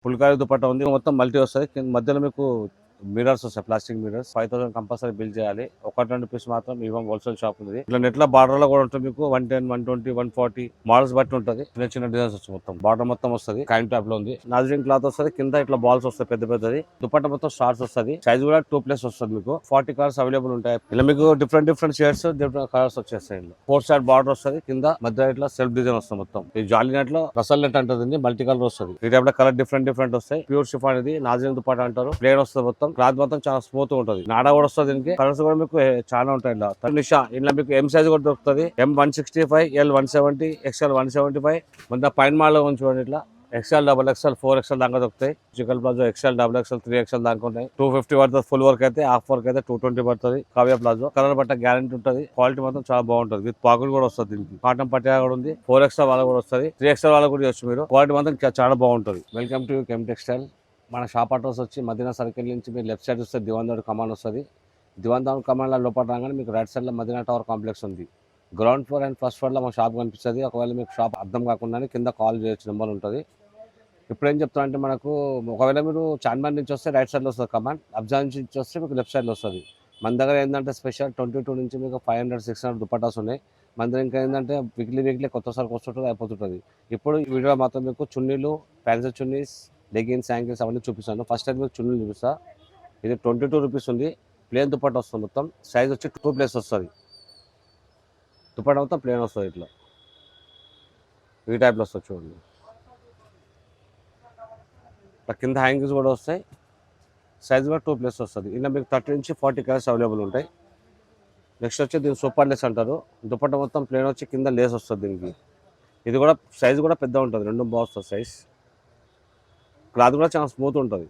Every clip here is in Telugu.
ఫుల్కారీ దుపట్టా ఉంది. మొత్తం మల్టీ వస్తుంది. మధ్యలో మీకు మిరర్స్ వస్తాయి, ప్లాస్టిక్ మిరర్స్. 5000 కంపల్సరీ బిల్ చేయాలి. 1-2 పీస్ మాత్రం ఇవ్వం. హోల్సేల్ షాప్ ఉంది. ఇట్లా నెట్ లో బార్డర్ లో కూడా ఉంటుంది మీకు 110, 120, 140 మోడల్స్ బట్టి ఉంటుంది. చిన్న చిన్న డిజైన్స్ వస్తాయి. మొత్తం బార్డర్ మొత్తం వస్తుంది. కైన్ టాప్ లో ఉంది. నాజరీన్ క్లాత్ వస్తుంది. కింద ఇట్లా బాల్స్ వస్తాయి పెద్ద పెద్దది. దుపట్టా మొత్తం షార్ట్స్ వస్తుంది. సైజ్ కూడా 2+ వస్తుంది. మీకు 40 కలర్స్ అవైలబుల్ ఉంటాయి. ఇలా మీకు డిఫరెంట్ షేడ్స్, డిఫరెంట్ కలర్స్ వచ్చేస్తాయి. 4 సైడ్ బార్డర్ వస్తుంది. కింద మధ్య ఇట్లా సెల్ఫ్ డిజైన్ వస్తుంది. మొత్తం ఈ జాలీ నెట్ లో రసల్ నెట్ అంటుంది. మల్టీ కలర్ వస్తుంది. ఈ టైప్ లో కలర్ డిఫరెంట్ వస్తాయి. ప్యూర్ షిఫాన్ ఇది నాజరీన్ దుపట్టా అంటారు. ప్లేన్ వస్తుంది. మొత్తం క్లాత్ మొత్తం చాలా స్మూత్ ఉంటుంది. నాడా కూడా వస్తుంది. దీనికి కలర్స్ కూడా మీకు చాలా ఉంటాయి. నిషా ఇలా మీకు ఎం సైజ్ కూడా దొరుకుతుంది. M165, L170, XL 175. మన పైన మాలో చూడండి ఇట్లా XL, XXL, 4XL దాకా దొరుకుతాయి. Chicken palazzo XL, XXL, 3XL దాకా ఉంటాయి. 250 పడుతుంది. ఫుల్ వర్క్ అయితే, హాఫ్ వర్క్ అయితే 220 పడుతుంది. కావ్య ప్లాజో కలర్ బట్ట గ్యారంటీ ఉంటుంది. క్వాలిటీ మాత్రం చాలా బాగుంటుంది. విత్ పాకెట్ కూడా వస్తుంది. దీనికి కాటన్ పట్టియా కూడా ఉంది. 4XL వాళ్ళ కూడా వస్తుంది. 3XL వాళ్ళ కూడా చేయొచ్చు మీరు. క్వాలిటీ మాత్రం చాలా బాగుంటుంది. వెల్కమ్ టు కెమ్ టెక్స్టైల్. మన షాప్ అడ్రస్ వచ్చి మదీనా సర్కిల్ నుంచి మీరు లెఫ్ట్ సైడ్ వస్తే దివాన్ కమాన్ వస్తుంది. దివాన్ కమాన్లో లోపల రాగానే మీకు రైట్ సైడ్లో మదీనా టవర్ కాంప్లెక్స్ ఉంది. గ్రౌండ్ ఫ్లోర్ అండ్ ఫస్ట్ ఫ్లోర్లో మా షాప్ కనిపిస్తుంది. ఒకవేళ మీకు షాప్ అర్థం కాకుండా కింద కాల్ చేయొచ్చు, నెంబర్ ఉంటుంది. ఇప్పుడు ఏం చెప్తా అంటే మనకు ఒకవేళ మీరు చార్మినార్ నుంచి వస్తే రైట్ సైడ్లో వస్తుంది కమాండ్. అబ్జా నుంచి వస్తే మీకు లెఫ్ట్ సైడ్లో వస్తుంది. మన దగ్గర ఏంటంటే స్పెషల్ 22 నుంచి మీకు 500, 600 దుపట్టాస్ ఉన్నాయి. మన దగ్గర ఇంకా ఏంటంటే వీక్లీ కొత్త సరుకు వస్తుంటుంది, అయిపోతుంటుంది. ఇప్పుడు ఈ వీడియో మాత్రం మీకు చున్నీలు, ఫ్యాన్సీ చున్నీస్, లెగిన్స్, యాంకిల్స్ అవన్నీ చూపిస్తాను. ఫస్ట్ అయితే మీకు చున్నీలు చూపిస్తా. ఇది 22 రూపీస్ ఉంది. ప్లేన్ దుపట్టా వస్తుంది. మొత్తం సైజ్ వచ్చి 2+ వస్తుంది. దుపట్టా మొత్తం ప్లేన్ వస్తుంది. ఇట్లా ఈ టైప్లో వస్తుంది చూడండి. కింద హ్యాంగింగ్స్ కూడా వస్తాయి. సైజ్ కూడా 2+ వస్తుంది. ఇలా మీకు 30 నుంచి 40 కలర్స్ అవైలబుల్ ఉంటాయి. నెక్స్ట్ వచ్చి దీన్ని సూపర్ లేస్ అంటారు. దుపట్టా మొత్తం ప్లేన్ వచ్చి కింద లేస్ వస్తుంది. దీనికి ఇది కూడా సైజ్ కూడా పెద్ద ఉంటుంది. 2 బాగుంటుంది సైజ్. క్లాత్ కూడా చాలా స్మూత్ ఉంటుంది.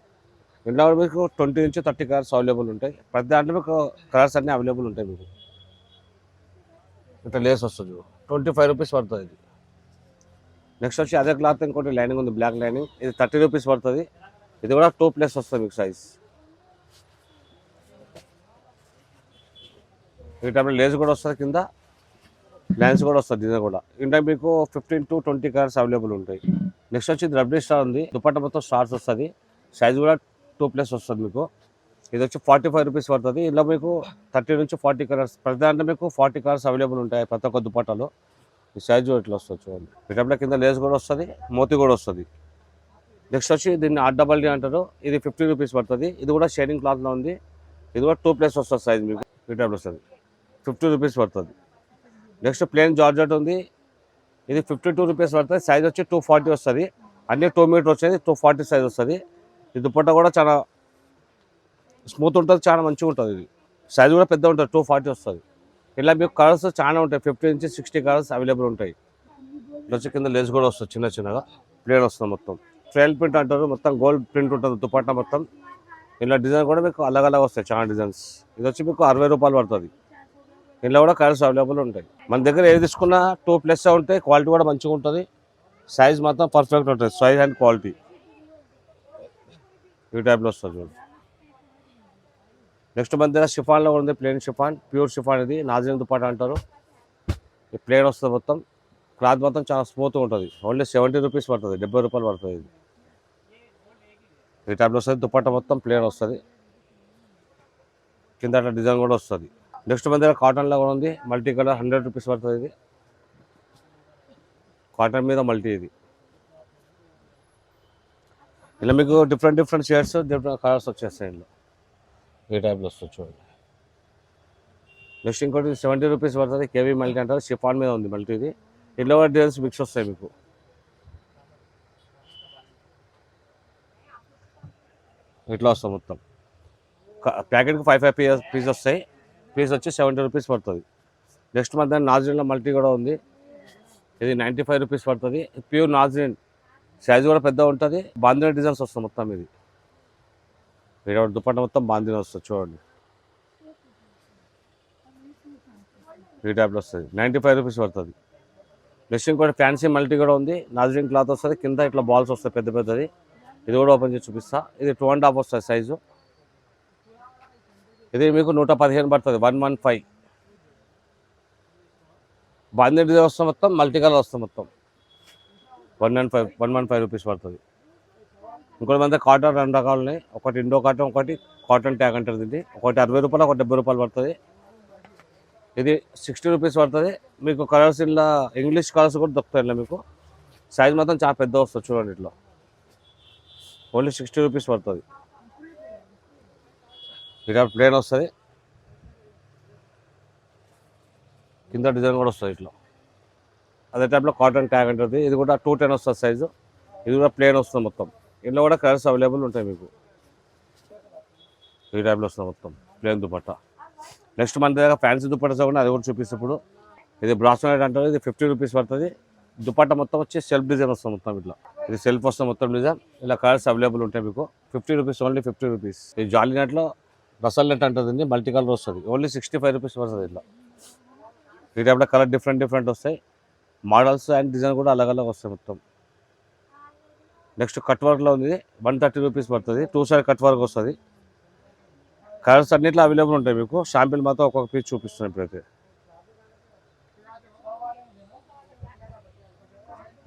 ఇంట్లో మీకు 20 నుంచి 30 కలర్స్ అవైలబుల్ ఉంటాయి. ప్రతి దాంట్లో మీకు కలర్స్ అన్నీ అవైలబుల్ ఉంటాయి. మీకు ఇట్లా లేస్ వస్తుంది. 25 రూపీస్ పడుతుంది ఇది. నెక్స్ట్ వచ్చి అదే క్లాత్ ఇంకోటి లైనింగ్ ఉంది, బ్లాక్ లైనింగ్. ఇది 30 రూపీస్ పడుతుంది. ఇది కూడా 2+ వస్తుంది మీకు సైజ్. ఈ టైంలో లేస్ కూడా వస్తుంది. కింద లైన్స్ కూడా వస్తుంది. డిజైన్ కూడా ఇంట్లో మీకు 15 to 20 కలర్స్ అవైలబుల్ ఉంటాయి. నెక్స్ట్ వచ్చి రబ్డీ స్టార్ ఉంది. దుపట్టా మొత్తం స్టార్స్ వస్తుంది. సైజ్ కూడా 2+ వస్తుంది మీకు. ఇది వచ్చి 45 రూపీస్ పడుతుంది. ఇలా మీకు 30 నుంచి 40 కలర్స్, ప్రతి దాంట్లో మీకు 40 కలర్స్ అవైలబుల్ ఉంటాయి ప్రతి ఒక్క దుపట్టాలో. ఈ సైజు ఇట్లా వస్తుంది చూడండి. ఈ టైంలో కింద లేస్ కూడా వస్తుంది, మోతీ కూడా వస్తుంది. నెక్స్ట్ వచ్చి దీన్ని RDD అంటారు. ఇది 50 రూపీస్ పడుతుంది. ఇది కూడా షైనింగ్ క్లాత్లో ఉంది. ఇది కూడా 2+ వస్తుంది సైజ్ మీకు. ఈ టైంలో వస్తుంది. 50 రూపీస్ పడుతుంది. నెక్స్ట్ ప్లేన్ జార్జెట్ ఉంది. ఇది 52 రూపీస్ పడుతుంది. సైజ్ వచ్చి 240 వస్తుంది. అన్ని 2 మీటర్ వచ్చేది 240 సైజ్ వస్తుంది. ఈ దుపట్టా కూడా చాలా స్మూత్ ఉంటుంది, చాలా మంచిగా ఉంటుంది. ఇది సైజ్ కూడా పెద్ద ఉంటుంది, 240 వస్తుంది. ఇలా మీకు కలర్స్ చాలా ఉంటాయి. 50 నుంచి 60 కలర్స్ అవైలబుల్ ఉంటాయి. ఇలా వచ్చి కింద లేస్ కూడా వస్తుంది. చిన్నగా ప్లేన్ వస్తుంది. మొత్తం ట్రయల్ ప్రింట్ అంటారు. మొత్తం గోల్డ్ ప్రింట్ ఉంటుంది దుపట్టా మొత్తం. ఇలా డిజైన్ కూడా మీకు అలగ్ వస్తాయి, చాలా డిజైన్స్. ఇది వచ్చి మీకు 60 రూపాయలు పడుతుంది. ఇంట్లో కూడా కలర్స్ అవైలబుల్ ఉంటాయి. మన దగ్గర ఏది తీసుకున్నా 2+ ఉంటాయి. క్వాలిటీ కూడా మంచిగా ఉంటుంది. సైజ్ మాత్రం పర్ఫెక్ట్ ఉంటుంది. సైజ్ అండ్ క్వాలిటీ ఈ టైప్లో వస్తుంది చూడండి. నెక్స్ట్ మన దగ్గర షిఫాన్లో ఉంది. Plain chiffon, pure chiffon. ఇది నాజరీన్ దుపట్టా అంటారు. ఈ ప్లేన్ వస్తుంది. మొత్తం క్లాత్ మొత్తం చాలా స్మూత్గా ఉంటుంది. ఓన్లీ 70 రూపీస్ పడుతుంది. 70 రూపాయలు పడుతుంది. ఇది ఈ టైప్లో వస్తుంది. దుపట్టా మొత్తం ప్లేన్ వస్తుంది. కింద అట్లా డిజైన్ కూడా వస్తుంది. నెక్స్ట్ మన దగ్గర కాటన్లో కూడా ఉంది. మల్టీ కలర్ 100 రూపీస్ పడుతుంది. ఇది కాటన్ మీద మల్టీ. ఇది ఇలా మీకు డిఫరెంట్ షేడ్స్, డిఫరెంట్ కలర్స్ వచ్చేస్తాయి. ఇందులో ఈ టైప్లో వస్తుంది చూడండి. నెక్స్ట్ ఇంకోటి 70 రూపీస్ పడుతుంది. కేవీ మల్టీ అంటారు. షిఫాన్ మీద ఉంది మల్టీ. ఇది ఇంట్లో కూడా డిజైన్స్ మిక్స్ వస్తాయి మీకు. ఇట్లా వస్తాయి మొత్తం. ప్యాకెట్కి 5 పీస్ వస్తాయి. పీస్ వచ్చి 70 రూపీస్ పడుతుంది. నెక్స్ట్ మన దగ్గర నాజరీన్లో మల్టీ కూడా ఉంది. ఇది 95 రూపీస్ పడుతుంది. ప్యూర్ నాజరీన్. సైజ్ కూడా పెద్ద ఉంటుంది. బాందిని డిజైన్స్ వస్తుంది మొత్తం. ఇది దుపట్టా మొత్తం బాందిని వస్తుంది చూడండి. ఈ టైప్లో వస్తుంది. 95 రూపీస్ పడుతుంది. నెక్స్ట్ ఇంకోటి ఫ్యాన్సీ మల్టీ కూడా ఉంది. నాజరీన్ క్లాత్ వస్తుంది. కింద ఇట్లా బాల్స్ వస్తాయి పెద్దది. ఇది కూడా ఓపెన్ చేసి చూపిస్తా. ఇది 2.5 వస్తుంది సైజు. ఇది మీకు 115 పడుతుంది. 115 బాందిని డిజైన్ వస్తుంది మొత్తం. మల్టీ కలర్ వస్తుంది మొత్తం. 115 రూపీస్ పడుతుంది. ఇంకోటి మన కాటన్ 2 రకాలు ఉన్నాయి. ఒకటి ఇండో కాటన్, ఒకటి కాటన్ ట్యాగ్ అంటారు దీన్ని. ఒకటి 60 రూపాయలు, ఒకటి 70 రూపాయలు పడుతుంది. ఇది 60 రూపీస్ పడుతుంది. మీకు కలర్స్ ఇలా ఇంగ్లీష్ కలర్స్ కూడా దొరుకుతాయి. ఇలా మీకు సైజ్ మాత్రం చాలా పెద్ద వస్తుంది చూడండి. ఇట్లా ఓన్లీ 60 రూపీస్ పడుతుంది. ఇలా ప్లేన్ వస్తుంది, కింద డిజైన్ కూడా వస్తుంది ఇట్లా. అదే టైప్లో కాటన్ ట్యాగ్ అంటుంది. ఇది కూడా 210 వస్తుంది సైజు. ఇది కూడా ప్లేన్ వస్తుంది మొత్తం. ఇందులో కూడా కలర్స్ అవైలబుల్ ఉంటాయి మీకు. ఈ టైప్లో వస్తుంది మొత్తం ప్లేన్ దుపట్టా. నెక్స్ట్ మన దగ్గర ఫ్యాన్సీ దుపట్టా కూడా అది కూడా చూపిస్తే ఇప్పుడు. ఇది బ్రాస్లెట్ అంటారు. ఇది 50 రూపీస్ పడుతుంది. దుపట్టా మొత్తం వచ్చి సెల్ఫ్ డిజైన్ వస్తుంది మొత్తం ఇట్లా. ఇది సెల్ఫ్ వస్తుంది మొత్తం డిజైన్. ఇలా కలర్స్ అవైలబుల్ ఉంటాయి మీకు. 50 రూపీస్, ఓన్లీ 50 రూపీస్. ఈ జాలీ నెట్లో రసల్ నెట్ అంటుంది, మల్టీ కలర్ వస్తుంది. ఓన్లీ 65 రూపీస్ పడుతుంది ఇట్లా. ఈ టైప్లో కలర్ డిఫరెంట్ వస్తాయి. మోడల్స్ అండ్ డిజైన్ కూడా అలగ్ వస్తాయి మొత్తం. నెక్స్ట్ కట్ వర్క్లో ఉంది. 130 రూపీస్ పడుతుంది. 2 సైడ్ కట్ వర్క్ వస్తుంది. కలర్స్ అన్నిట్లో అవైలబుల్ ఉంటాయి మీకు. షాంపిల్ మాత్రం ఒక్కొక్క పీస్ చూపిస్తున్నాయి ఇప్పుడైతే.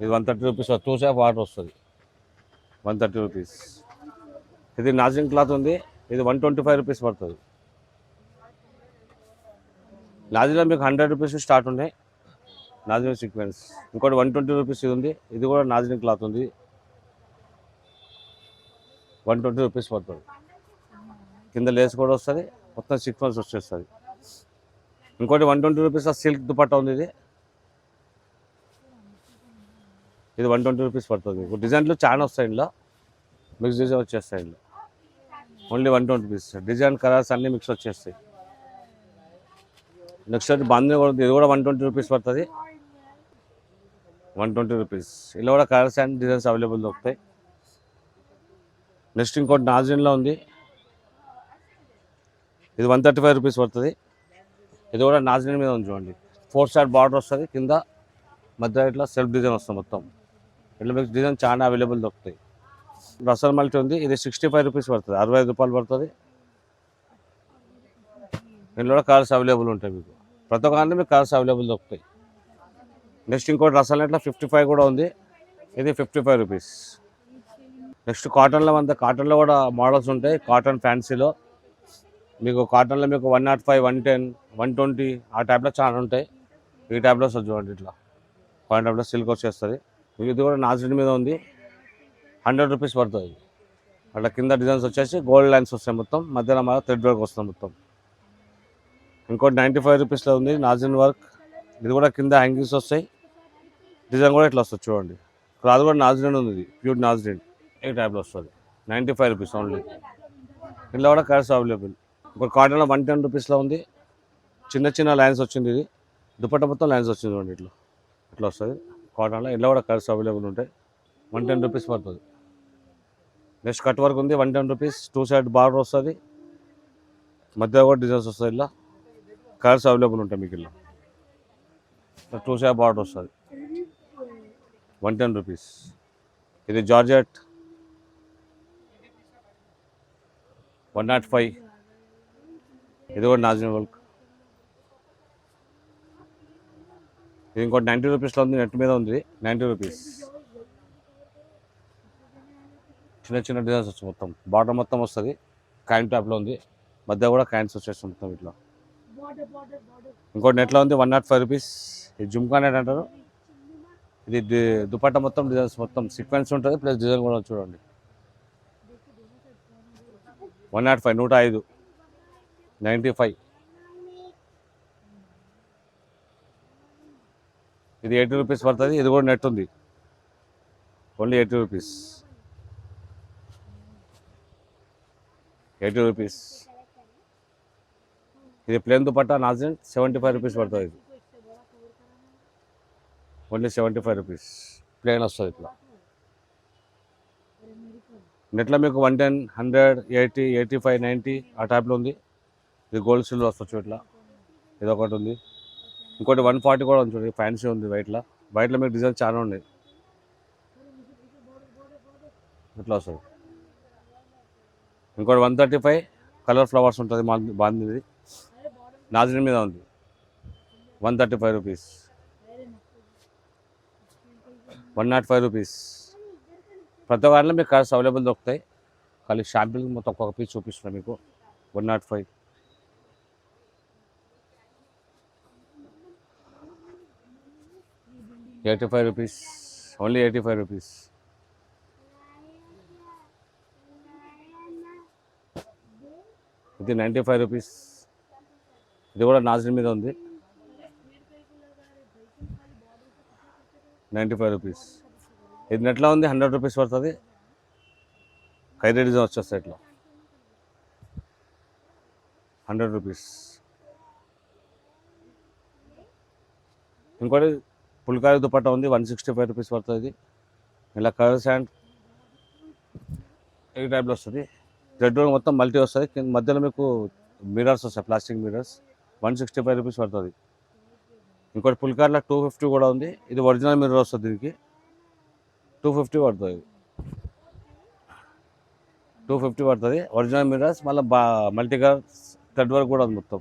ఇది 130 రూపీస్. 2 సైడ్ వాటర్ వస్తుంది. 130 రూపీస్. ఇది నాజిన్ క్లాత్ ఉంది. ఇది 125 రూపీస్ పడుతుంది. నాజిన్లో మీకు 100 రూపీస్ స్టార్ట్ ఉన్నాయి. నాజిన్ సీక్వెన్స్. ఇంకోటి 120 రూపీస్ ఇది ఉంది. ఇది కూడా నాజిన్ క్లాత్ ఉంది. 120 రూపీస్ పడుతుంది. కింద లేస్ కూడా వస్తుంది, మొత్తం సీక్వెన్స్ వచ్చేస్తుంది. ఇంకోటి 120 రూపీస్ సిల్క్ దుపట్టా ఉంది. ఇది 120 రూపీస్ పడుతుంది. మీకు డిజైన్లు చాలా వస్తాయి. ఇందులో మిక్స్ డిజైన్ వచ్చేస్తాయి. ఇందులో ఓన్లీ 120 రూపీస్. డిజైన్ కలర్స్ అన్నీ మిక్స్ వచ్చేస్తాయి. నెక్స్ట్ అయితే బాంధీ కూడా ఉంది. ఇది కూడా 120 రూపీస్ పడుతుంది. 120 రూపీస్. ఇలా కూడా కలర్స్ అండ్ డిజైన్స్ అవైలబుల్ దొరుకుతాయి. నెక్స్ట్ ఇంకోటి నాజిన్లో ఉంది. ఇది 135 రూపీస్ పడుతుంది. ఇది కూడా నాజిన్ మీద ఉంది చూడండి. 4 సైడ్ బార్డర్ వస్తుంది. కింద మధ్య ఇట్లా సెల్ఫ్ డిజైన్ వస్తుంది మొత్తం. ఇట్లా మీకు డిజైన్ చాలా అవైలబుల్ దొరుకుతాయి. రసల్ మల్టీ ఉంది. ఇది 65 రూపీస్ పడుతుంది. 65 రూపాయలు పడుతుంది. ఇందులో కూడా కలర్స్ అవైలబుల్ ఉంటాయి మీకు. ప్రతి ఒక్క మీకు కలర్స్ అవైలబుల్ దొరుకుతాయి. నెక్స్ట్ ఇంకోటి రసల్ నెట్లో 55 కూడా ఉంది. ఇది 55 రూపీస్. నెక్స్ట్ కాటన్లో కాటన్లో కూడా మోడల్స్ ఉంటాయి. కాటన్ ఫ్యాన్సీలో మీకు కాటన్లో మీకు 105, 110, 120 ఆ టైప్లో చాలా ఉంటాయి. ఈ టైప్లో వస్తుంది చూడండి. ఇట్లా కాటన్ టైప్లో సిల్క్ వచ్చేస్తుంది. ఇది కూడా నాజిన్ మీద ఉంది. 100 రూపీస్ పడుతుంది. అట్లా కింద డిజైన్స్ వచ్చేసి గోల్డ్ లైన్స్ వస్తాయి మొత్తం. మధ్యలో మన థ్రెడ్ వర్క్ వస్తుంది మొత్తం. ఇంకోటి 95 రూపీస్లో ఉంది నాజిన్ వర్క్. ఇది కూడా కింద హ్యాంగింగ్స్ వస్తాయి. డిజైన్ కూడా ఇట్లా వస్తుంది చూడండి. అది కూడా నాజిన్ ఉంది. ఇది ప్యూర్ నాజిన్ ఈ టైప్లో వస్తుంది. 95 రూపీస్ ఓన్లీ. ఇందులో కూడా కలర్స్ అవైలబుల్. ఇంకోటి కాటన్లో 110 రూపీస్లో ఉంది. చిన్న లైన్స్ వచ్చింది. ఇది దుపట్టా మొత్తం లైన్స్ వచ్చింది చూడండి. ఇట్లా వస్తుంది కాటన్లో. ఇందులో కూడా కలర్స్ అవైలబుల్ ఉంటాయి. 110 రూపీస్ పడుతుంది. నెక్స్ట్ కట్ వర్క్ ఉంది. 110 రూపీస్. 2 సైడ్ బార్డర్ వస్తుంది. మధ్య కూడా డిజైన్స్ వస్తుంది. ఇలా కలర్స్ అవైలబుల్ ఉంటాయి మీకు. ఇలా 2 సైడ్ బార్డర్ వస్తుంది. 110 రూపీస్. ఇది జార్జెట్ 105. ఇది కూడా నాజిన్ వర్క్. ఇది ఇంకోటి 90 రూపీస్లో ఉంది. నెట్ మీద ఉంది. 90 రూపీస్. చిన్న డిజైన్స్ వస్తుంది మొత్తం. బార్డర్ మొత్తం వస్తుంది. కాయిన్ టాప్లో ఉంది. మధ్య కూడా కాయిన్స్ వచ్చేస్తుంది మొత్తం ఇట్లా. ఇంకోటి నెట్లో ఉంది. 105 రూపీస్. ఇది జుమ్కా నెట్ అంటారు. ఇది దుపట్టా మొత్తం డిజైన్స్ మొత్తం సీక్వెన్స్ ఉంటుంది. ప్లస్ డిజైన్ కూడా చూడండి. 105, 105, 95. ఇది 80 రూపీస్ పడుతుంది. ఇది కూడా నెట్ ఉంది. Only 80 rupees. 80 రూపీస్. ఇది ప్లేన్ దుపట్టా నాజిన్ 75 రూపీస్ పడుతుంది. ఇది ఓన్లీ 75 రూపీస్. ప్లేన్ వస్తుంది ఇట్లా. నెట్లో మీకు 110, 100, 80, 85, 90 ఆ టైప్లో ఉంది. ఇది గోల్డ్ సిల్వర్ వస్తుంది ఇట్లా. ఇది ఒకటి ఉంది. ఇంకోటి 140 కూడా ఉంది. ఫ్యాన్సీ ఉంది. వైట్లో మీకు డిజైన్ చాలా ఉన్నాయి. ఇట్లా వస్తుంది. ఇంకోటి 135 కలర్ ఫ్లవర్స్ ఉంటుంది. బాగుంది. నాజిన్ మీద ఉంది. 135 రూపీస్. 105 రూపీస్. ప్రతి వాటిలో మీకు కలర్స్ అవైలబుల్ దొరుకుతాయి. ఖాళీ షాంపిల్ మొత్తం ఒక్కొక్క పీస్ చూపిస్తున్నాను మీకు. 105, 85 రూపీస్, ఓన్లీ 85 రూపీస్. ఇది 95 రూపీస్. ఇది కూడా నాజిల్ మీద ఉంది. 95 రూపీస్. ఇది నెట్లో ఉంది, 100 రూపీస్ పడుతుంది. ఖైరీ డిజైన్ వచ్చేస్తాయి ఇట్లా 100 రూపీస్. ఇంకోటి పుల్కారీ దుపట్టా ఉంది, 165 రూపీస్ పడుతుంది. ఇలా కలర్స్ అండ్ ఈ టైప్లో వస్తుంది. రెడ్ మొత్తం మల్టీ వస్తుంది. మధ్యలో మీకు మిరర్స్ వస్తాయి, ప్లాస్టిక్ మిరర్స్. 165 రూపీస్ పడుతుంది. ఇంకోటి పుల్కారీలో 250 కూడా ఉంది. ఇది ఒరిజినల్ మిర్రర్ వస్తుంది, దీనికి 250 పడుతుంది. 250 పడుతుంది ఒరిజినల్ మిర్రర్స్. మళ్ళీ మల్టీ కలర్ థ్రెడ్ వర్క్ కూడా ఉంది మొత్తం.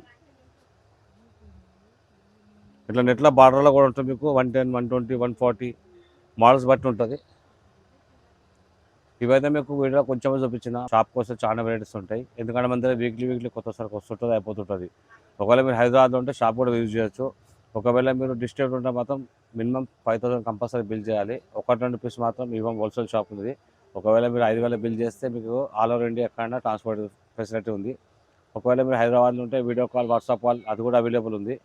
ఇట్లా నెట్లో బార్డర్లో కూడా ఉంటుంది మీకు. 110, 120, 140 మోడల్స్ బట్టి ఉంటుంది. ఇవైతే మీకు వీడియో కొంచెం చూపించిన. షాప్కి వస్తే చాలా వెరైటీస్ ఉంటాయి. ఎందుకంటే మన దగ్గర వీక్లీ కొత్త సరుకు వస్తుంటుంది, అయిపోతుంటుంది. ఒకవేళ మీరు హైదరాబాద్లో ఉంటే షాప్ కూడా యూజ్ చేయొచ్చు. ఒకవేళ మీరు డిస్ట్రిక్ట్ ఉంటే మాత్రం మినిమం 5,000 కంపల్సరీ బిల్ చేయాలి. 1-2 పీస్ మాత్రం ఇవ్వం. హోల్సేల్ షాప్ ఉంది. ఒకవేళ మీరు 5,000 బిల్ చేస్తే మీకు ఆల్ ఓవర్ ఇండియా ఎక్కడైనా ట్రాన్స్పోర్ట్ ఫెసిలిటీ ఉంది. ఒకవేళ మీరు హైదరాబాద్లో ఉంటే వీడియో కాల్, వాట్సాప్ కాల్ అది కూడా అవైలబుల్ ఉంది.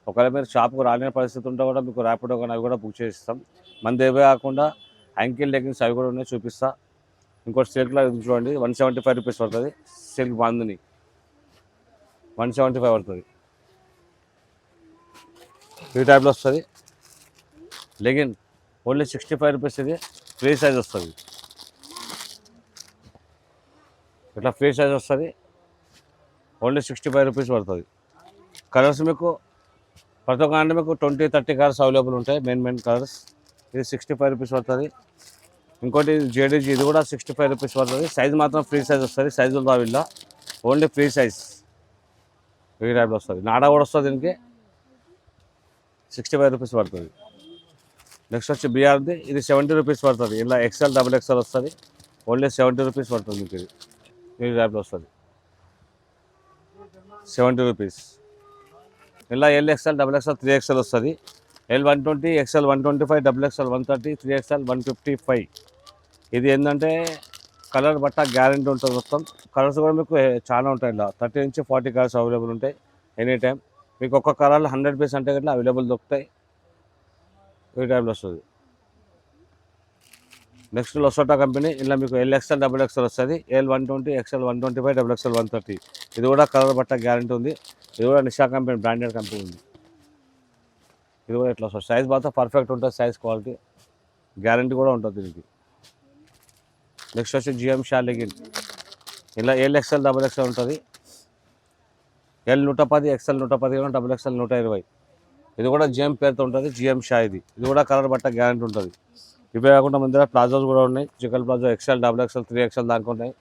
ఒకవేళ మీరు షాప్కు రాలేని పరిస్థితి ఉంటే కూడా మీకు ర్యాపిడో కానీ అవి కూడా బుక్ చేసిస్తాం. మన దగ్గర కాకుండా యాంకిల్ లెగ్గిన్స్ అవి కూడా ఉన్నాయి, చూపిస్తా. ఇంకోటి సిల్క్లో చూడండి, 175 రూపీస్ పడుతుంది. సిల్క్ బాందుని 175 పడుతుంది. ఈ టైప్లో వస్తుంది లెగిన్. Only 65 rupees. ఇది ఫ్రీ సైజ్ వస్తుంది. ఇట్లా ఫ్రీ సైజ్ వస్తుంది. ఓన్లీ 65 రూపీస్ పడుతుంది. కలర్స్ మీకు ప్రతి ఒక్క అంటే మీకు 20-30 కలర్స్ అవైలబుల్ ఉంటాయి. Main colours. ఇది 65 రూపీస్ పడుతుంది. ఇంకోటి జేడీజీ, ఇది కూడా 65 రూపీస్ పడుతుంది. సైజ్ మాత్రం ఫ్రీ సైజ్ వస్తుంది. సైజులు రావిల్ల, ఓన్లీ ఫ్రీ సైజ్. ఈ టైప్లో వస్తుంది. నాడా కూడా వస్తుంది. దీనికి 65 రూపీస్ పడుతుంది. నెక్స్ట్ వచ్చి బిఆర్ది, ఇది 70 రూపీస్ పడుతుంది. ఇలా XL, XXL వస్తుంది. ఓన్లీ 70 రూపీస్ పడుతుంది మీకు. ఇది ఈ టైప్లో వస్తుంది, 70 రూపీస్. ఇలా LXL, XXL, 3XL వస్తుంది. L120, XL 125, XXL 130, 3XL 155. ఇది ఏంటంటే కలర్ బట్ట గ్యారెంటీ ఉంటుంది మొత్తం. కలర్స్ కూడా మీకు చాలా ఉంటాయి. ఇలా 30 నుంచి 40 కలర్స్ అవైలబుల్ ఉంటాయి ఎనీ టైం. మీకు ఒక్క కలర్లో 100 పీస్ అంటే ఇట్లా అవైలబుల్ దొరుకుతాయి. ఈ టైంలో వస్తుంది. నెక్స్ట్ లొసోటా కంపెనీ. ఇలా మీకు LXL, XXL వస్తుంది. L120, XL 125, XXL 130. ఇది కూడా కలర్ బట్ట గ్యారెంటీ ఉంది. ఇది కూడా నిషా కంపెనీ, బ్రాండెడ్ కంపెనీ ఉంది. ఇది కూడా ఇట్లా వస్తుంది. సైజ్ మాత్రం పర్ఫెక్ట్ ఉంటుంది. సైజ్ క్వాలిటీ గ్యారెంటీ కూడా ఉంటుంది దీనికి. నెక్స్ట్ వచ్చి GM షా లెగిన్. ఇలా LXL, XXL ఉంటుంది. L110, XL 110, XXL 120. ఇది కూడా GM పేరుతో ఉంటుంది. GM షా. ఇది కూడా కలర్ బట్ట గ్యారెంటీ ఉంటుంది. ఇవే కాకుండా మన దగ్గర ప్లాజోస్ కూడా ఉన్నాయి. Chicken palazzo XL, XXL, 3XL దానికి ఉన్నాయి.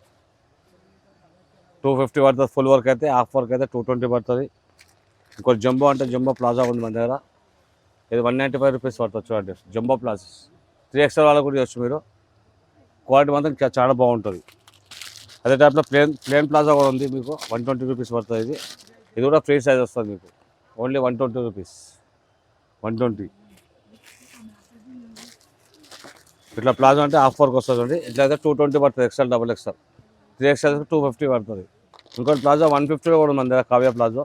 250 పడుతుంది ఫుల్ వర్క్ అయితే. హాఫ్ వర్క్ అయితే 220 పడుతుంది. ఇంకోటి జంబో అంటే జంబో ప్లాజా ఉంది మన దగ్గర. ఇది 195 రూపీస్ పడుతుంది. చూడండి, జంబో ప్లాజా 3XL వాళ్ళకు కూడా చేయొచ్చు మీరు. క్వాలిటీ మాత్రం చాలా బాగుంటుంది. అదే టైప్లో ప్లేన్ ప్లాజా కూడా ఉంది మీకు. 120 రూపీస్ పడుతుంది. ఇది కూడా ఫ్రీ సైజ్ వస్తుంది మీకు. Only 120 rupees. 120. ఇట్లా ప్లాజా అంటే హాఫ్ వర్క్ వస్తుంది. ఇట్లా అయితే 220 పడుతుంది. XL, XXL, 3XL 250 పడుతుంది. ఇంకోటి ప్లాజా 150 కూడా మన దగ్గర, కావ్య ప్లాజా.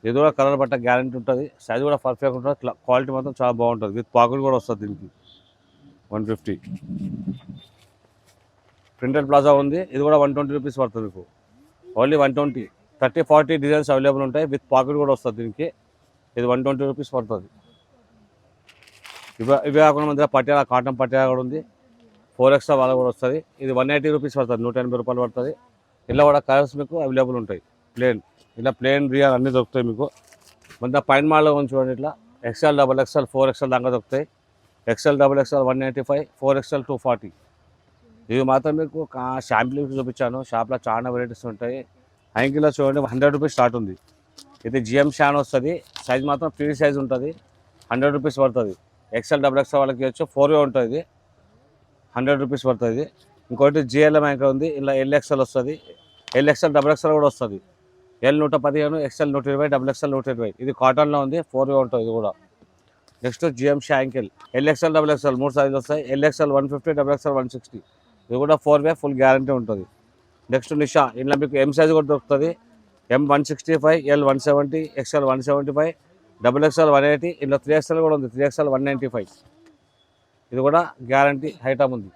ఇది కూడా కలర్ బట్ట గ్యారెంటీ ఉంటుంది. సైజ్ కూడా పర్ఫెక్ట్ ఉంటుంది. క్వాలిటీ మాత్రం చాలా బాగుంటుంది. విత్ పాకెట్ కూడా వస్తుంది దీనికి. 150. ప్రింటెడ్ ప్లాజా ఉంది. ఇది కూడా 120 రూపీస్ పడుతుంది మీకు. ఓన్లీ 120. 30-40 డిజైన్స్ అవైలబుల్ ఉంటాయి. విత్ పాకెట్ కూడా వస్తుంది దీనికి. ఇది 120 రూపీస్ పడుతుంది. ఇవే కాకుండా మన దగ్గర పట్యాల, కాటన్ పట్యాల కూడా ఉంది. 4XL వాళ్ళ కూడా వస్తుంది. ఇది 180 రూపీస్ పడుతుంది. 180 రూపాయలు పడుతుంది. ఇలా కూడా కలర్స్ మీకు అవైలబుల్ ఉంటాయి. ఇలా ప్లేన్ రియల్ అన్నీ దొరుకుతాయి మీకు. మన పైన మాల్లో చూడండి. ఇట్లా XL, XXL, 4XL దాకా దొరుకుతాయి. XL, XXL 185, 4XL 240. ఇవి మాత్రం మీకు షాంపుల్ చూపించాను. షాప్లో చాలా వెరైటీస్ ఉంటాయి. యాంకిల్లో చూడండి, 100 రూపీస్ స్టార్ట్ ఉంది. ఇది GM షాన్ వస్తుంది. సైజ్ మాత్రం ఫ్రీ సైజ్ ఉంటుంది. 100 రూపీస్ పడుతుంది. XL, XXL వాళ్ళకి వచ్చి 4 ఉంటుంది. రూపీస్ పడుతుంది. ఇంకోటి జిఎల్ఎం యాంకర్ ఉంది, ఇలా ఎల్ఎక్స్ఎల్ వస్తుంది, ఎల్ఎక్స్ఎల్ డబుల్ ఎక్స్ఎల్ కూడా వస్తుంది. L 115, XL 120, double XL 120. ఇది కాటన్లో ఉంది, 4 ఉంటుంది ఇది కూడా. నెక్స్ట్ జిఎంషి యాంకిల్ ఎల్ఎక్స్ఎల్ డబుల్ ఎక్స్ఎల్ 3 సైజులు వస్తాయి. L XL 150, double XL 160. ఇది కూడా 4 ఫుల్ గ్యారంటీ ఉంటుంది. నెక్స్ట్ నిషా, ఇందులో మీకు ఎం సైజ్ కూడా దొరుకుతుంది. M 165, L 170, XL 175, double XL 180. ఇందులో 3XL కూడా ఉంది, 3XL 195. ఇది కూడా గ్యారంటీ ఐటమ్ ఉంది.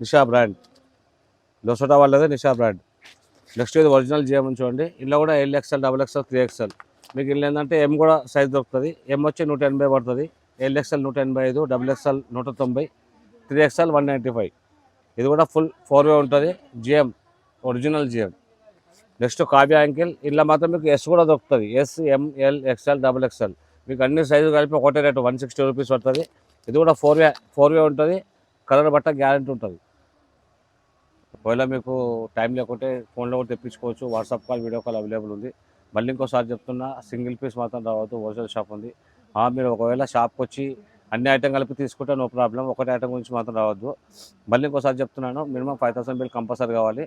నిషా బ్రాండ్, లోసోటా వాళ్ళదే నిషా బ్రాండ్. నెక్స్ట్ ఇది ఒరిజినల్ జిఎం చూడండి. ఇందులో కూడా ఎల్ఎక్స్ఎల్, డబుల్ ఎక్స్ఎల్, 3XL. మీకు ఇందులో ఏంటంటే ఎం కూడా సైజ్ దొరుకుతుంది. ఎం వచ్చి 180 పడుతుంది, ఎల్ఎక్స్ఎల్ 185, డబుల్ ఎక్స్ఎల్ 190, 3XL 195. ఇది కూడా ఫుల్ 4 ఉంటుంది, GM, original GM. Next Kavya ankle, ఇందులో మాత్రం మీకు ఎస్ కూడా దొరుకుతుంది. ఎస్, ఎం, ఎల్, ఎక్స్ఎల్, డబుల్ ఎక్స్ఎల్. మీకు అన్ని సైజు కలిపి ఒకటే రేటు 160 రూపీస్ పడుతుంది. ఇది కూడా 4 ఉంటుంది. కలర్ బట్ట గ్యారంటీ ఉంటుంది. ఒకవేళ మీకు టైం లేకుంటే ఫోన్లో కూడా తెప్పించుకోవచ్చు. WhatsApp call, video call available ఉంది. మళ్ళీ ఇంకోసారి చెప్తున్నా, సింగిల్ పీస్ మాత్రం రావద్దు, హోల్సేల్ షాప్ ఉంది. మీరు ఒకవేళ షాప్కి వచ్చి అన్ని ఐటెం కలిపి తీసుకుంటే నో ప్రాబ్లం, ఒకటి ఐటెం గురించి మాత్రం రావద్దు. మళ్ళీ ఇంకోసారి చెప్తున్నాను, మినిమం 5000 బిల్ కంపల్సరీ కావాలి.